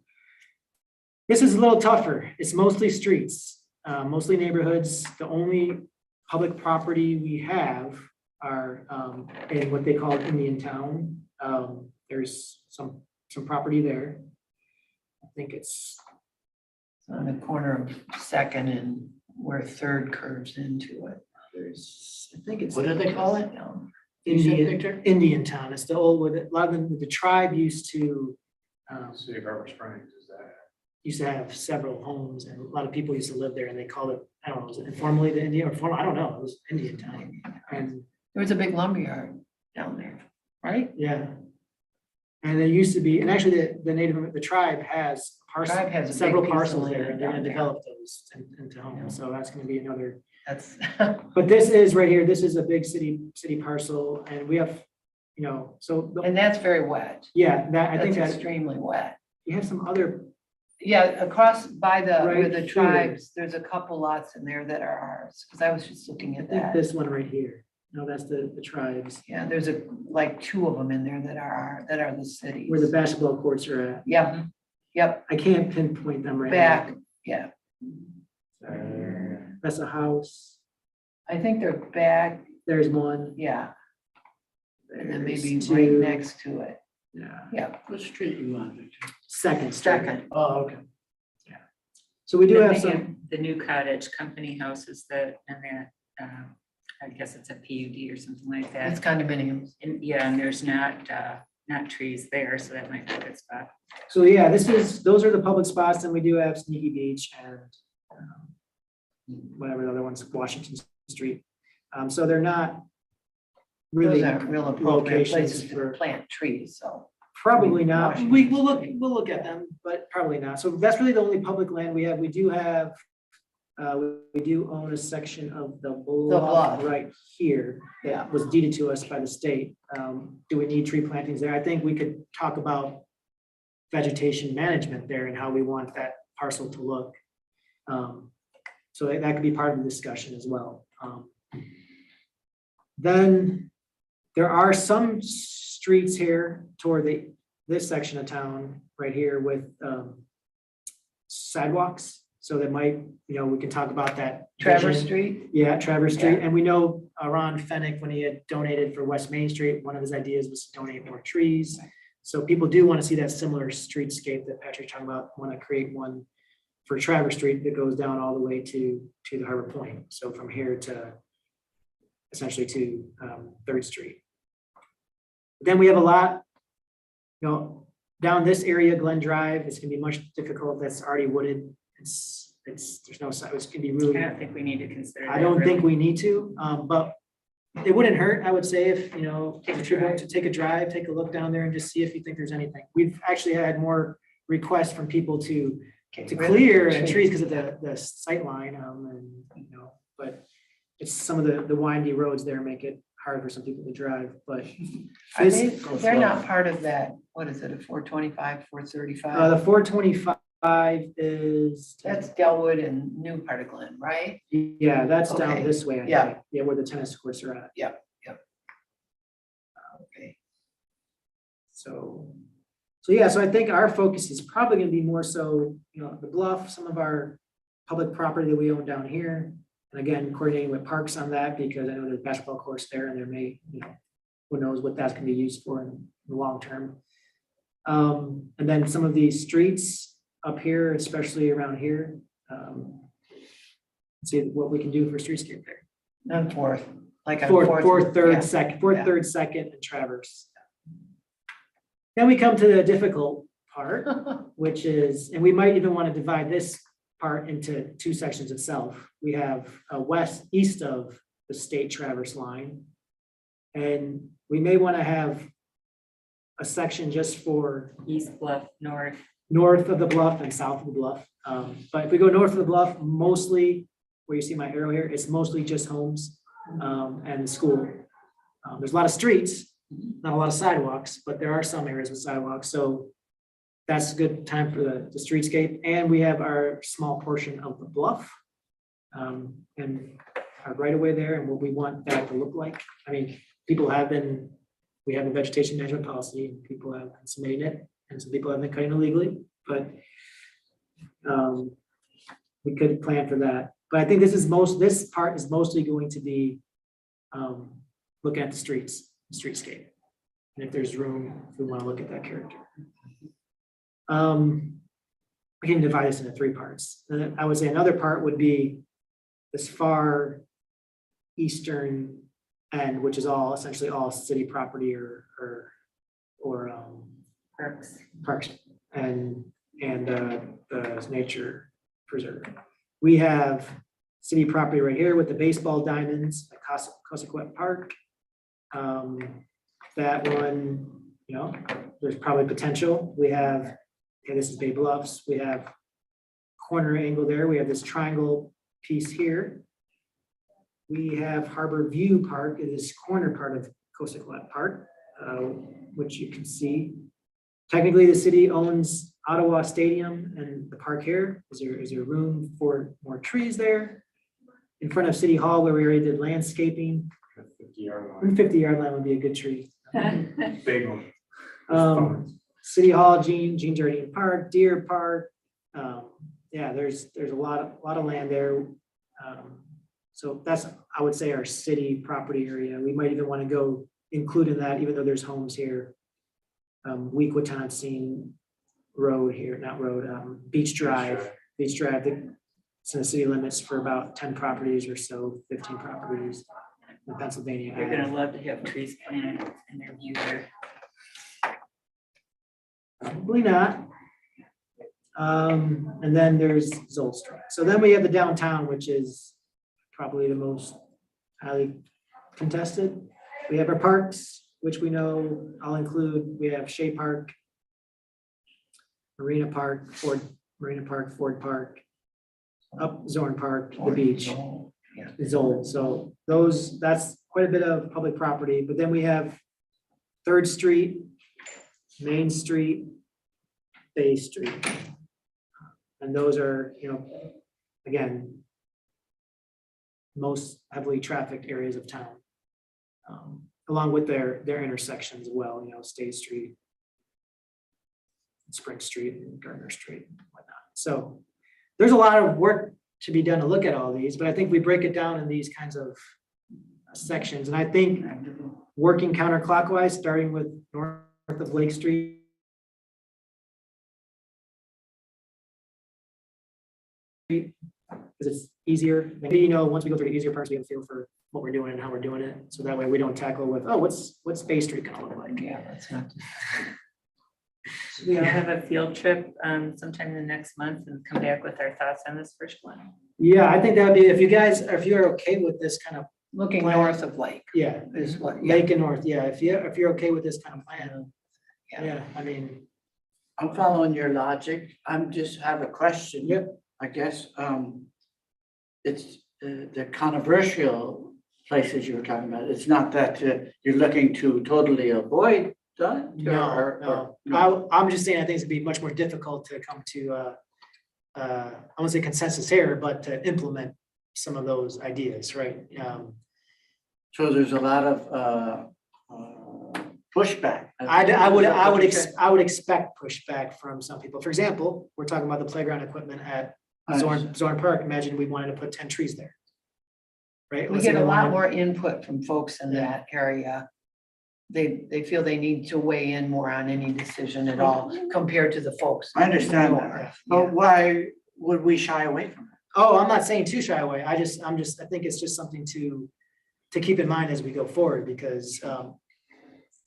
B: this is a little tougher. It's mostly streets, mostly neighborhoods. The only public property we have are in what they call Indian Town. There's some property there. I think it's,
D: On the corner of Second and where Third curves into it.
B: I think it's.
E: What do they call it? You said,
B: Indian,
E: Victor?
B: Indian Town. It's the old, with a lot of them, the tribe used to
A: City of Harbor Springs is that.
B: used to have several homes, and a lot of people used to live there, and they called it, I don't know, was it informally the Indian or formal? I don't know. It was Indian Town. And
D: There was a big lumberyard down there, right?
B: yeah. And there used to be, and actually the tribe has
D: Tribe has a big
B: several
D: piece of
B: parcels there,
D: land
B: and they're gonna
D: down there.
B: develop those into homes, so that's gonna be another.
D: That's,
B: But this is right here, this is a big city parcel, and we have, so,
D: and that's very wet.
B: yeah, that, I think
D: That's
B: that,
D: extremely wet.
B: you have some other,
D: Yeah, across by where
B: Right
D: the
B: here.
D: tribes, there's a couple lots in there that are ours, because I was just looking
B: I
D: at
B: think
D: that.
B: this one right here, that's the tribes,
D: Yeah, there's like two of them in there that are the cities.
B: where the basketball courts are at.
D: Yep, yep,
B: I can't pinpoint them right now.
D: back, yeah.
B: That's a house,
D: I think they're back,
B: there's one.
D: yeah, and then maybe
B: There's
D: right
B: two.
D: next to it,
B: Yeah,
D: yeah.
E: What street you on, Victor?
B: Second. Street.
D: Second,
E: Oh, okay.
B: So we do
C: Then
B: have
C: they
B: some,
C: The new cottage company houses that, and that, I guess it's a PUD or something like
D: it's
C: that.
D: condominiums.
C: And yeah, and there's not trees there, so that might be a good spot.
B: so yeah, those are the public spots, and we do have Sneaky Beach and whatever the other one's, Washington Street. So they're not really,
D: Those aren't real appropriate
B: locations
D: places to
B: for-
D: plant trees, so.
B: probably not.
D: Washington
B: We'll look at them, but probably not. So that's really the only public land we have. We do have, we do own a section of the bluff
D: bluff.
B: right here
D: Yeah.
B: that was deeded to us by the state. Do we need tree plantings there? I think we could talk about vegetation management there and how we want that parcel to look. So that could be part of the discussion as well. Then there are some streets here toward this section of town right here with sidewalks. So that might, we can talk about that.
D: Traverse
B: vision.
D: Street,
B: Yeah, Traverse Street.
D: Yeah.
B: And we know Ron Fennick, when he had donated for West Main Street, one of his ideas was to donate more trees. So people do want to see that similar streetscape that Patrick's talking about, want to create one for Traverse Street that goes down all the way to the Harbor Point. So from here to essentially to Third Street. Then we have a lot, down this area, Glen Drive, it's gonna be much difficult. That's already wooded. There's no side, it's gonna be really.
C: I don't think we need to consider.
B: I
C: that
B: don't think
C: really.
B: we need to, but it wouldn't hurt, I would say, if,
C: Take a
B: if you're going
C: drive.
B: to take a drive, take a look down there and just see if you think there's anything. We've actually had more requests from people to to clear and trees because of the sight line, and, you know, but it's some of the windy roads there make it hard for some people to drive, but.
D: Are they,
B: this-
D: they're not part of that, what is it, a 425, 435?
B: The 425 is.
D: That's Delwood and new part of Glen, right?
B: Yeah, that's down
D: Okay.
B: this way, I
D: Yeah.
B: think. Yeah, where the tennis courts are at.
D: Okay.
B: So yeah, so I think our focus is probably gonna be more so, you know, the bluff, some of our public property that we own down here. And again, coordinating with parks on that, because I know there's a basketball course there and there may, you know, who knows what that's gonna be used for in the long term. And then some of these streets up here, especially around here. See what we can do for streetscape there.
D: And fourth, like on
B: Fourth,
D: yeah.
B: third, second, fourth,
D: Yeah.
B: third, second, and Traverse. Then we come to the difficult part, which is, and we might even want to divide this part into two sections itself. We have east of the state Traverse line. And we may want to have a section just for
C: East Bluff, north.
B: north of the bluff and south of the bluff. But if we go north of the bluff, mostly, where you see my arrow here, it's mostly just homes and the school. There's a lot of streets, not a lot of sidewalks, but there are some areas with sidewalks, so that's a good time for the streetscape. And we have our small portion of the bluff and our right of way there and what we want that to look like. I mean, we have a vegetation management policy, and people have been submitting it, and some people have been cutting illegally, but we could plan for that. But I think this part is mostly going to be looking at the streetscape. And if there's room, if we want to look at that character. We can divide this into three parts. And then I would say another part would be this far eastern end, which is essentially all city property or parks and the nature preserve. We have city property right here with the baseball diamonds at Cosequet Park. That one, you know, there's probably potential. We have, okay, this is Bay Bluffs. We have corner angle there. We have this triangle piece here. We have Harbor View Park, it is corner part of Cosequet Park, which you can see. Technically, the city owns Ottawa Stadium and the park here. Is there room for more trees there? In front of City Hall, where we already did landscaping,
A: 50-yard line,
B: 50-yard line would be a good tree.
A: big one.
B: City Hall, Jean Jardine Park, Deer Park. Yeah, there's a lot of land there. So that's, I would say, our city property area. We might even want to go include in that, even though there's homes here. Weequatonson Road here, not road, Beach Drive. It's in the city limits for about 10 properties or so, 15 properties in Pennsylvania.
C: They're gonna love to have trees planted in their view there.
B: Probably not. And then there's Zoll Street. So then we have the downtown, which is probably the most highly contested. We have our parks, which we know I'll include. We have Shea Park, Marina Park, Ford Park, up Zorn Park, the beach, Zoll. So that's quite a bit of public property. But then we have 3rd Street, Main Street, Bay Street. And those are, you know, again, most heavily trafficked areas of town. Along with their intersections as well, you know, State Street, Spring Street, and Gardner Street, and whatnot. So there's a lot of work to be done to look at all these, but I think we break it down in these kinds of sections. And I think working counterclockwise, starting with north of Lake Street, because it's easier. Maybe, you know, once we go through the easier parts, we have a feel for what we're doing and how we're doing it. So that way we don't tackle with, oh, what's Bay Street gonna look like?
D: Yeah, that's not.
C: Should we all have a field trip sometime in the next month and come back with our thoughts on this first one?
B: Yeah, I think that would be, if you're okay with this kind of,
D: Looking
B: Plan.
D: north of Lake
B: yeah,
D: is what,
B: Lake and North, yeah, if you're okay with this kind of plan,
D: Yeah.
B: yeah, I mean,
E: I'm following your logic. I'm just have a question.
B: Yep.
E: I guess, it's the controversial places you were talking about. It's not that you're looking to totally avoid that?
B: I'm just saying, I think it'd be much more difficult to come to, I won't say consensus here, but to implement some of those ideas, right?
E: So there's a lot of pushback.
B: I would expect pushback from some people. For example, we're talking about the playground equipment at Zorn Park. Imagine we wanted to put 10 trees there. Right?
D: We
B: Let's say
D: get a
B: we
D: lot
B: wanted-
D: more input from folks in
B: Yeah.
D: that area. They feel they need to weigh in more on any decision at all compared to the folks.
E: I understand that,
D: north.
E: but why would we shy away from it?
B: Oh, I'm not saying too shy away. I think it's just something to keep in mind as we go forward, because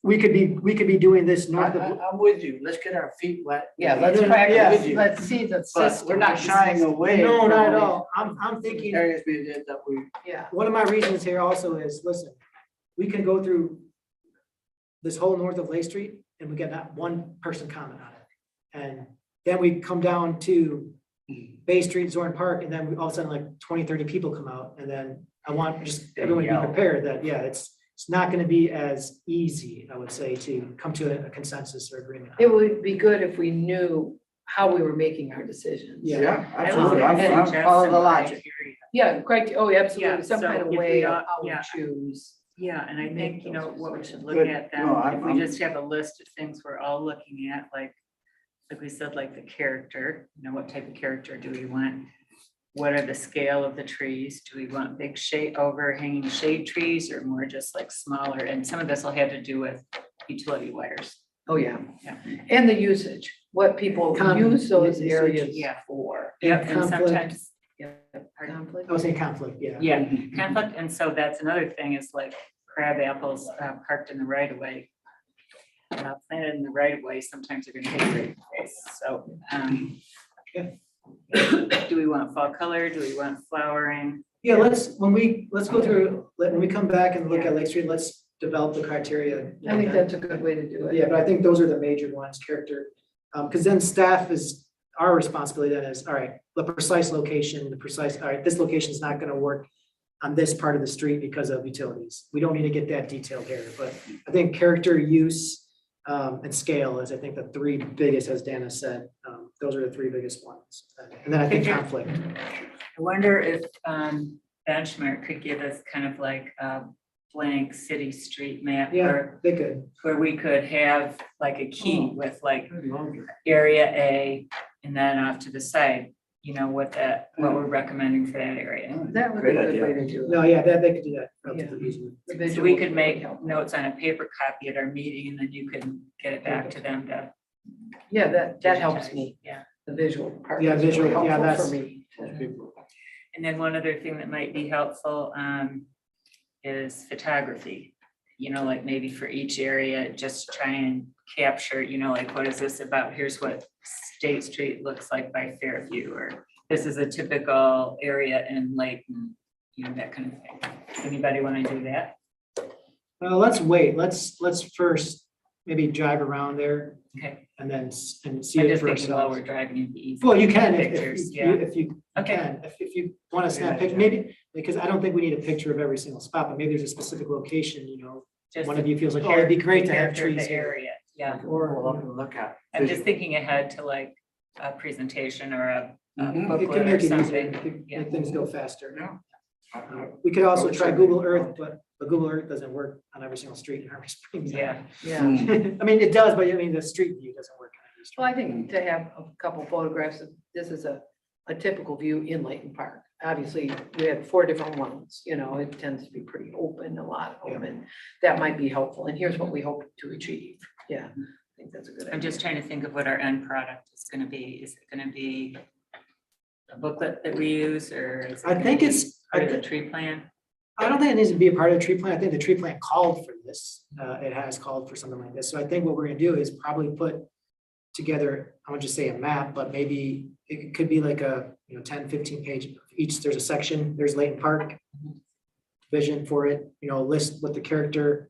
B: we could be doing this north of.
E: I'm with you. Let's get our feet wet.
D: Yeah, let's
B: Yeah.
D: practice,
E: Yeah.
D: let's see the
E: But
D: system.
E: we're not shying away.
B: No, not at
E: from
B: all. I'm thinking,
E: Areas we did that we.
D: Yeah,
B: one of my reasons here also is, listen, we can go through this whole north of Lake Street and we get not one person comment on it. And then we come down to Bay Street, Zorn Park, and then we all of a sudden like 20, 30 people come out. And then I want just everyone to be prepared that, yeah, it's not gonna be as easy, I would say, to come to a consensus or agreement.
D: it would be good if we knew how we were making our decisions.
B: Yeah.
E: Yeah,
C: I was
E: absolutely.
C: gonna
E: I'm
C: suggest
E: following
C: some
E: the logic.
C: criteria.
D: Yeah, correct. Oh, absolutely.
C: Yeah,
D: Some kind
C: so
D: of
C: if
D: way
C: we
D: of
C: are-
D: how we
C: yeah.
D: choose.
C: Yeah, and I
D: Make
C: think, you know,
D: those
C: what we should look
E: Good.
C: at
E: No,
C: then, if we
E: I'm-
C: just have a list of things we're all looking at, like we said, like the character, you know, what type of character do we want? What are the scale of the trees? Do we want big shade, overhanging shade trees or more just like smaller? And some of this will have to do with utility wires.
D: Oh, yeah.
C: Yeah.
D: And the usage, what people use those
B: Usage,
D: areas
C: yeah.
D: for.
C: Yep, and
B: conflict.
C: sometimes. Pardon?
D: Conflict.
B: I was saying conflict, yeah.
C: Yeah, conflict, and so that's another thing is like crab apples parked in the right of way. Planted in the right of way, sometimes they're gonna hit your face, so. Do we want fall color, do we want flowering?
B: Yeah, let's go through, when we come back and look at Lake Street, let's develop the criteria.
D: I think that's a good way to do it.
B: Yeah, but I think those are the major ones, character. Because then staff is, our responsibility then is, all right, the precise location, all right, this location is not gonna work on this part of the street because of utilities. We don't need to get that detailed here, but I think character, use, and scale is, I think, the three biggest, as Dana said. Those are the three biggest ones. And then I think conflict.
C: I wonder if Benchmark could give us kind of like a blank city street map
B: Yeah, they could.
C: where we could have like a key with like area A and then off to the side, you know, what we're recommending for that area.
D: That would be a
E: Great
D: good way
E: idea.
D: to do it.
B: No, yeah, they could do that relatively easily.
D: The
C: So
D: visual
C: we
D: would
C: could
D: really
C: make
D: help.
C: notes on a paper copy at our meeting and then you can get it back to them to.
D: Yeah, that helps
C: digitize.
D: me.
C: Yeah.
D: The visual part.
B: Yeah,
D: is really
B: visual, yeah,
D: helpful for
B: that's-
D: me.
C: And then one other thing that might be helpful is photography. You know, like maybe for each area, just try and capture, you know, like what is this about? Here's what State Street looks like by Fairview, or this is a typical area in Layton, you know, that kind of thing. Anybody want to do that?
B: Well, let's wait. Let's first maybe drive around there
C: Okay,
B: and then see
C: I'm
B: it
C: just
B: for
C: thinking while
B: ourselves.
C: we're driving, it'd be easy.
B: Well, you
C: to
B: can
C: get
B: if
C: pictures,
B: you,
C: yeah.
B: if you
C: Okay.
B: can, if you want to snap
E: Yeah,
B: picture,
E: yeah.
B: maybe, because I don't think we need a picture of every single spot, but maybe there's a specific location, you know,
C: Just
B: one of you feels like, oh, it'd be great to have
C: character of
B: trees
C: the
B: here.
C: area, yeah.
E: Or look at.
C: I'm just thinking ahead to like a presentation or a
E: Mhm.
B: It
C: booklet
B: can
C: or
B: make it easier,
C: something.
B: it could
C: Yeah.
B: make things go faster.
E: Yeah.
B: We could also
E: Oh,
B: try
E: sure.
B: Google Earth, but Google Earth doesn't work on every single street in Harvey Springs.
C: Yeah.
D: Yeah.
B: I mean, it does, but I mean, the street view doesn't work on every street.
D: Well, I think to have a couple photographs of, this is a typical view in Layton Park. Obviously, we had 4 different ones, you know, it tends to be pretty open, a lot of them, and that might be helpful. And here's what we hope to achieve. Yeah, I think that's a good idea.
C: I'm just trying to think of what our end product is gonna be. Is it gonna be a booklet that we use, or is it
B: I
C: gonna
B: think
C: be
B: it's,
C: part of the tree plan?
B: I don't think it needs to be a part of the tree plan. I think the tree plan called for this. It has called for something like this. So I think what we're gonna do is probably put together, I would just say a map, but maybe it could be like a, 10, 15 page, each, there's a section, there's Layton Park. Vision for it, list what the character,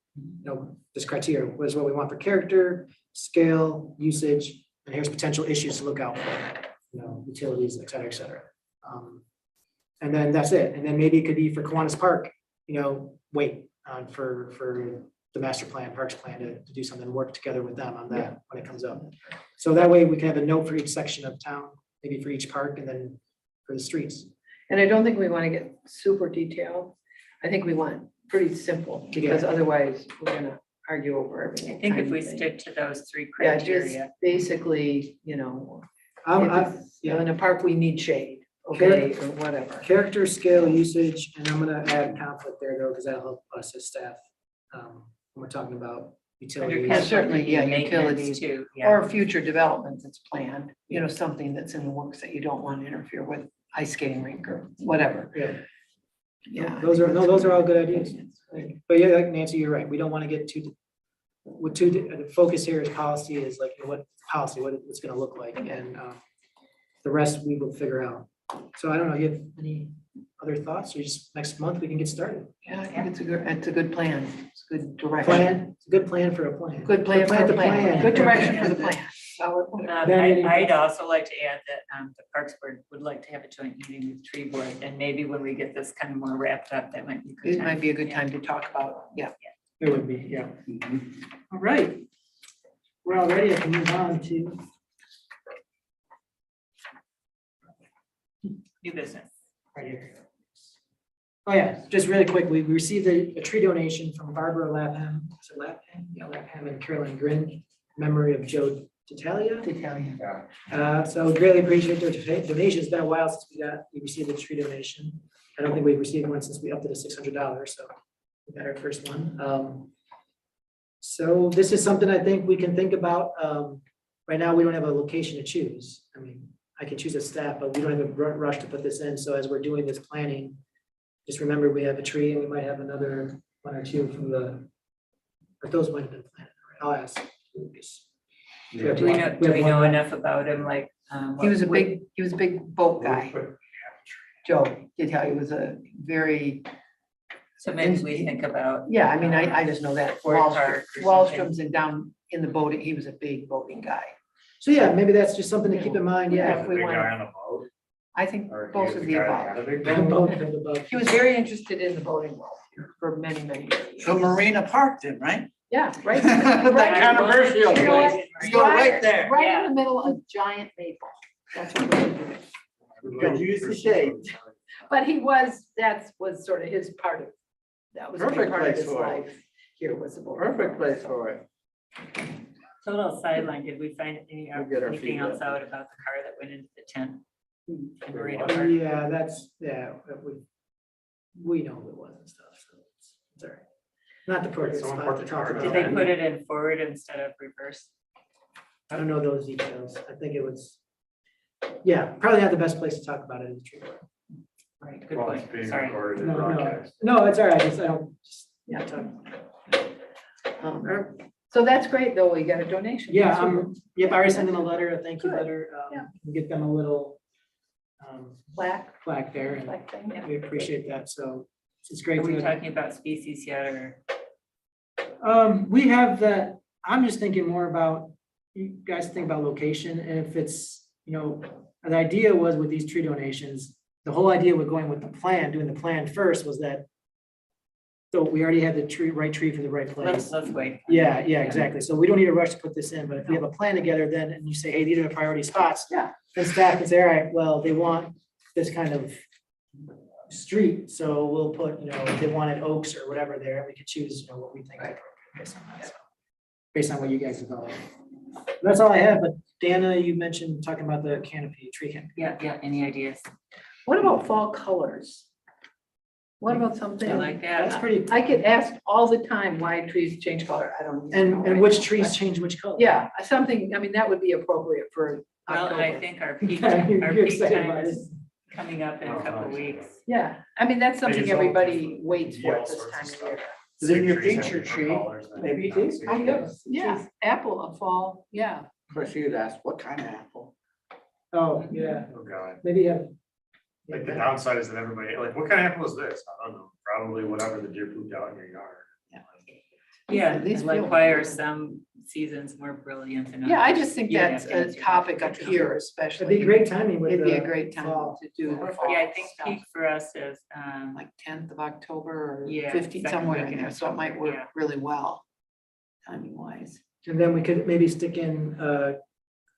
B: this criteria was what we want for character, scale, usage, and here's potential issues to look out for, utilities, et cetera, et cetera. And then that's it. And then maybe it could be for Kiwanis Park, wait for the master plan, parks plan to do something, work together with them on that when it comes up. So that way we can have a note for each section of town, maybe for each park and then for the streets.
D: And I don't think we want to get super detailed. I think we want pretty simple, because otherwise we're gonna argue over everything.
C: I think if we stick to those three
D: Yeah, just
C: criteria,
D: basically, if
B: I-
D: it's, in a park, we need shade, okay, or whatever.
B: Character, scale, usage, and I'm gonna add conflict there though, because that'll help us as staff. When we're talking about
C: under
B: utilities.
D: Yeah, certainly, yeah,
C: maintenance
D: utilities,
C: too, yeah.
D: Or future development that's planned, something that's in the works that you don't want to interfere with, ice skating rink or whatever.
B: Yeah.
D: Yeah.
B: Those are all good ideas. But yeah, like Nancy, you're right. We don't want to get the focus here is policy is like, what policy, what it's gonna look like, and the rest we will figure out. So I don't know, you have any other thoughts, or just next month we can get started?
D: Yeah, I think it's a good plan. It's a good direction.
B: Plan, it's a good plan for a plan.
D: Good plan for a
B: to
D: plan. Good direction for the plan.
C: I'd also like to add that the Parks Board would like to have a joint meeting with Tree Board, and maybe when we get this kind of more wrapped up, that might be a good
D: It
C: time.
D: might be a good time to talk about,
B: It would be, yeah. All right. We're all ready. I can move on to
C: New business.
B: right here. Oh, yeah, just really quick, we received a tree donation from Barbara Lapham, is it Lapham? Yeah, Lapham and Carolyn Grin, memory of Joe Titalia.
D: to tell you.
B: So greatly appreciate their donation. It's been a while since we received a tree donation. I don't think we've received one since we upped it to $600, so we got our first one. So this is something I think we can think about. Right now, we don't have a location to choose. I mean, I can choose a staff, but we don't have a rush to put this in. So as we're doing this planning, just remember we have a tree and we might have another one or two from but those might have been planted. I'll ask Lucas.
C: Do we know enough about him, like?
D: He was a big boat guy. Joe did tell you, he was a very,
C: So maybe we think about,
D: yeah, I mean, I just know that.
C: Ford Park or
D: Wallstrom's and down in the boating, he was a big boating guy.
B: So yeah, maybe that's just something to keep in mind.
D: Yeah,
B: Yeah.
D: if we
A: Big
D: want-
A: guy on the boat,
D: I think
A: or
D: both
A: he's
D: of
A: the
D: the
A: guy
D: above.
A: that had a big
B: Both
A: boat?
B: of the above.
D: He was very interested in the boating world for many, many years.
E: So Marina Park then, right?
D: Yeah, right.
E: That
D: right-
E: controversial
D: You know what?
E: place. Let's go right there.
D: Right in the middle of giant maple. That's what we're doing.
E: Could use the shade.
D: But that was sort of his part of, that was a big
E: Perfect
D: part of
E: place
D: his
E: for it.
D: life. Here was the boat.
E: Perfect place for it.
C: total sideline, did we find
E: We'll get our
C: anything
E: feet
C: else
E: wet.
C: out about the car that went into the tent? in Marina
A: what?
C: Park?
B: Yeah, we know who it was and stuff, so it's all right. Not the appropriate
A: Someone
B: spot
A: parked
B: to
A: the
B: talk
A: car
B: about.
C: Did they put it in forward instead of reverse?
B: I don't know those details. I think it was, yeah, probably not the best place to talk about it in the tree board.
C: Right, good
A: Well, it's
C: point,
A: being
C: sorry.
A: recorded and
B: No, no,
A: broadcast.
B: no, it's all right. I don't,
D: Yeah.
B: talk.
D: So that's great, though, we got a donation.
B: Yeah,
D: That's super.
B: yep, I already sent them a letter, a thank you
D: Good.
B: letter.
D: Yeah.
B: Get them a little
D: Black,
B: plaque there, and
D: black thing, yeah.
B: we appreciate that, so it's
C: Are
B: great.
C: we
B: to-
C: talking about species yet, or?
B: We have that, I'm just thinking more about, you guys think about location, and if it's, the idea was with these tree donations, the whole idea with going with the plan, doing the plan first was that, so we already had the right tree for the right place.
C: Let's wait.
B: Yeah, exactly. So we don't need to rush to put this in, but if we have a plan together, then, and you say, hey, these are the priority spots.
D: Yeah.
B: Then staff can say, all right, well, they want this kind of street, so we'll put, if they wanted oaks or whatever there, we could choose, what we think. is appropriate based on that, so, based on what you guys have done. That's all I have, but Dana, you mentioned talking about the canopy, tree canopy.
C: Yeah, any ideas?
D: What about fall colors? What about something?
C: I like
B: That's
C: that.
B: pretty,
D: I get asked all the time why trees change color. I don't. even know.
B: and which trees change which color?
D: Yeah, something, I mean, that would be appropriate for
C: Well, I
D: October.
C: think our peak,
B: You're
C: our peak
B: excited
C: time
B: about
C: is coming up in a couple of weeks.
D: Yeah, I mean, that's something
A: Maybe it's all
D: everybody
A: different.
D: waits
A: Yeah,
D: for
A: all
D: at this
A: sorts
D: time
A: of
D: of
A: stuff.
D: year.
E: Then your
A: Citrus have
E: feature
A: different
E: tree,
A: colors than
E: maybe it
A: not
E: is.
A: citrus.
D: Yeah, apple of fall, yeah.
E: Of course, you'd ask, what kind of apple?
B: Oh, yeah,
A: Oh, God.
B: maybe have.
A: Like the downside is that everybody, like, what kind of apple is this? I don't know, probably whatever the deer pooped out in your yard.
C: Yeah,
D: At least
C: like
D: feel-
C: why are some seasons more brilliant than others?
D: Yeah, I just think
C: You would
D: that's
C: have to
D: a
C: answer that.
D: topic up here
B: It'd
D: especially.
B: be great timing with
D: It'd be a
B: the
D: great time
B: fall.
D: to do the fall
C: Yeah, I think
D: stuff,
C: peak for us is,
D: like 10th of October or
C: Yeah,
D: 15th,
C: second
D: somewhere
C: week
D: in
C: in
D: there, so it might
C: October,
D: work
C: yeah.
D: really well, timing wise.
B: And then we could maybe stick in,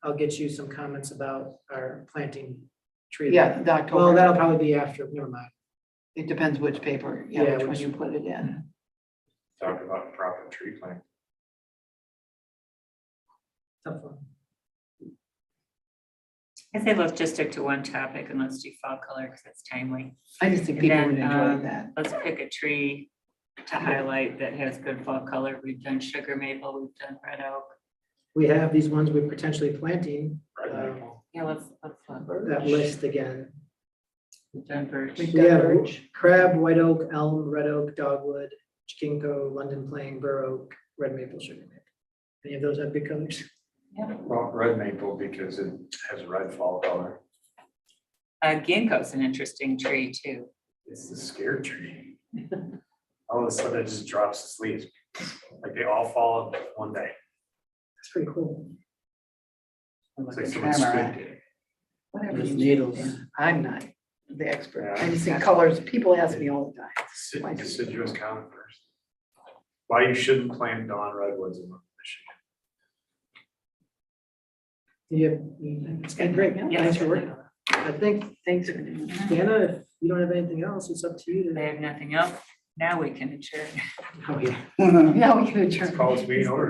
B: I'll get you some comments about our planting tree.
D: Yeah, the
B: Well,
D: October,
B: that'll probably be after, never mind.
D: it depends which paper,
B: Yeah,
D: which one
B: which-
D: you put it in.
A: Talk about proper tree planting.
B: Tough one.
C: I say let's just stick to one topic and let's do fall color because it's timely.
D: I just think
C: And
D: people would
C: then,
D: enjoy that.
C: Let's pick a tree to highlight that has good fall color. We've done sugar maple, we've done red oak.
B: We have these ones we're potentially planting,
A: Red
B: uh,
A: maple.
C: Yeah, let's look.
B: that list again.
C: We've done birch.
D: We've
B: We
D: done
B: have
D: birch.
B: crab, white oak, elm, red oak, dogwood, ginkgo, London plane, bur oak, red maple, sugar maple. Any of those have good colors?
A: Well, red maple because it has a red fall color.
C: Ginkgo's an interesting tree too.
A: It's the scared tree. All of a sudden it just drops its leaves. Like they all fall in one day.
B: That's pretty cool.
A: It's
E: Like
A: like
E: a
A: someone
E: camera.
A: squid did.
D: Whatever
E: With
D: you
E: needles.
D: choose. I'm not the expert.
A: Yeah.
D: I just see colors. People ask me all the time.
A: Deciduous conifers. Why you shouldn't plant dawn redwoods in Michigan.
B: It's kind of great.
C: Yeah.
B: Thanks for working on it. I think,
D: Thanks for doing that.
B: Dana, if you don't have anything else, it's up to you
C: They
B: to.
C: have nothing else. Now we can adjourn.
B: Oh, yeah.
D: Yeah, we can
A: It's
D: adjourn.
A: called being ordered.